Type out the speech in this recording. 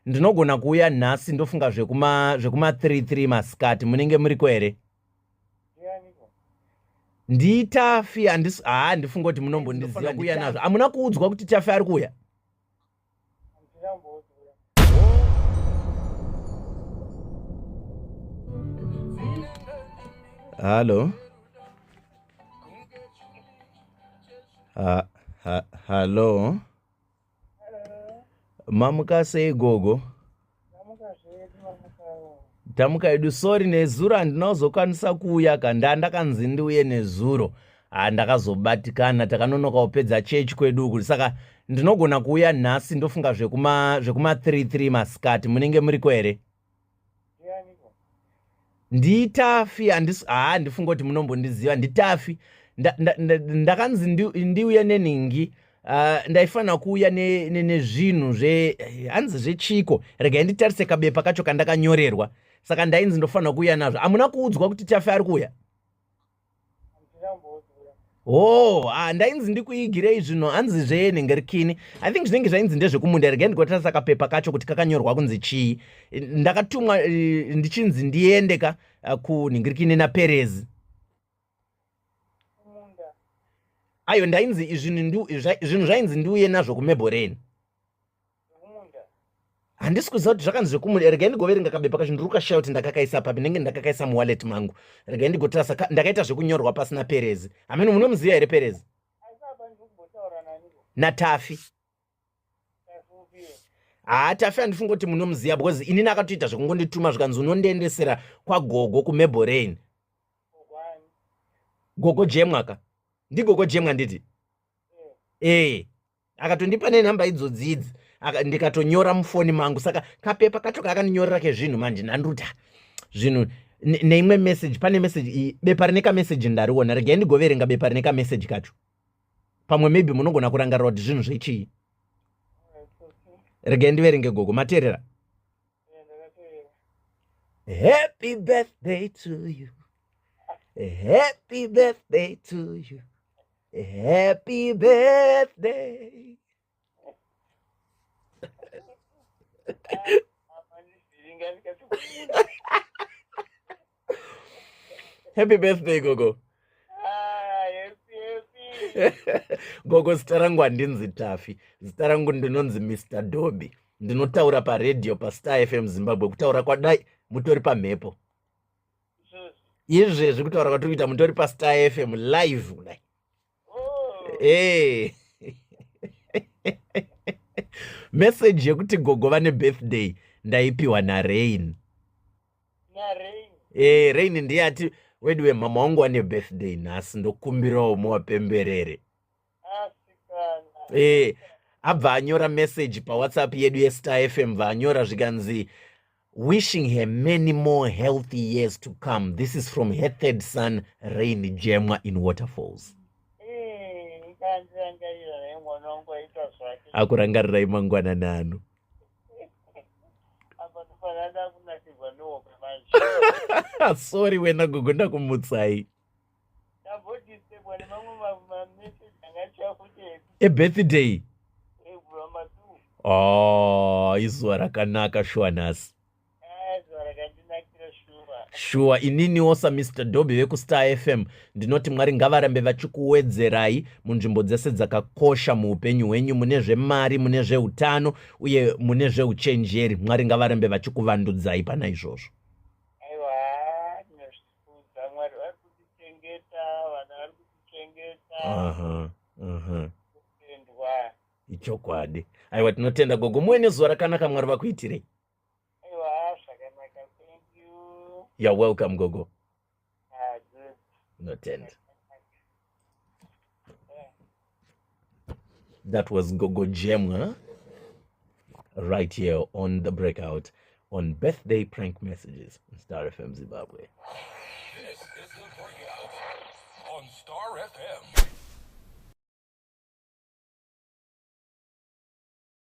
ndinogona kuuya nhasi ndofunga zvekuma 33 masikati. Munenge muriko here? Nditafi handifunga kuti munombondiziva kuuya nazvo. Hamuna kuudzwa kuti Tafi ari kuuya? Halo. Halo. Mamuka sei gogo? Tamuka edu, sorry nezuro handinazokwanisa kuuya ndakanzi ndiuye nezuro. Ndakazobatikana takanonoka kupedza chechi kwedu uku, saka ndinogona kuuya nhasi ndofunga zvekuma 33 masikati. Munenge muriko here? Nditafi handifunga kuti munombondiziva. Nditafi ndakanzi ndiuye nenhingi. Ndaifanira kuuya nezvinhu hanzi zvechiko. Regai nditarise kabepa kacho kandakanyorerwa. Saka ndainzi ndofanira kuuya nazvo. Hamuna kuudzwa kuti Tafi ari kuuya? Ndainzi ndikuigirei zvinhu hanzi zvenhengerikini. I think zvinenge zvainzi ndezvekumunda. Regai ndigotarisa kapepa kacho kuti kakanyorwa kunzi chii. Ndakatumwa ndichinzi ndiendeka kunhingirikini naPerezi. Ayo ndainzi zvinhu zvainzi ndiuye nazvo kuMebhoreni. Handisi kuziva kuti zvakanzi zvekumunda. Regai ndigoverenga kabepa kacho. Ndiri kukashaya kuti ndakakaisa papi. Ndenge ndakakaisa muwallet mangu. Regai ndigotarisa ndakaita zvekunyorwa pasina Perezi. Hameno munomuziva here Perezi? naTafi. Tafi handifunga kuti munomuziva because inini akatoita zvekungondituma zvikanzi unondiendesera kwaGogo kuMebhoreni. Gogo Jemwaka. Ndigogo Jemwa nditi? Akatondipa nenhamba idzodzi idzi. Ndikatonyora mufoni mangu. Saka kapepa kacho kakandinyorera kezvinhu manje ndanduta zvinhu neimwe message. Pane message bepa rine kameseji ndariona. Regai ndigoverenga bepa rine kameseji kacho. Pamwe maybe munogona kurangarira kuti zvinhu zvechii. Regai ndiverenge gogo. Materera. Happy birthday to you. Happy birthday to you. Happy birthday. Happy birthday gogo. Gogo, zita rangu handinzi Tafi. Zita rangu ndinonzi Mr. Dobby. Ndinotaura paredhiyo paStar FM Zimbabwe. Kutaura kwadai mutori pamhepo. Izvezvi kutaura kwatiri kuita mutori paStar FM live kudai. Message yekuti gogo vane birthday ndaipiwa naRain. Rain ndiye ati wedwe mama wangu wane birthday nhasi ndokumbirawo muwapemberere. Abva anyora message paWhatsApp yedu yeStar FM, vaanyora zvikanzi wishing her many more healthy years to come. This is from her third son Rain Jemwa in Waterfalls. Akurangarirai mangwana nanu. Sorry wena gogo ndakumutsai. Birthday. Izuva rakanaka Shwanasi. Sure, inini osa Mr. Dobby vekuStar FM ndinoti Mwari ngavarambe vachikuwedzerai munzvimbo dzese dzakakosha muupenyu hwenyu, mune zvemari, mune zveutano uye mune zveuchenjeri. Mwari ngavarambe vachikuvandudzai pana izvozvo. Ichokwadi. Aiwa, tinotenda gogo, muwe nezuva rakanaka Mwari vakuitirei. You're welcome, Gogo. Notend. That was Gogo Jemwa right here on The Breakout on Birthday Prank Messages on Star FM Zimbabwe. This is The Breakout on Star FM.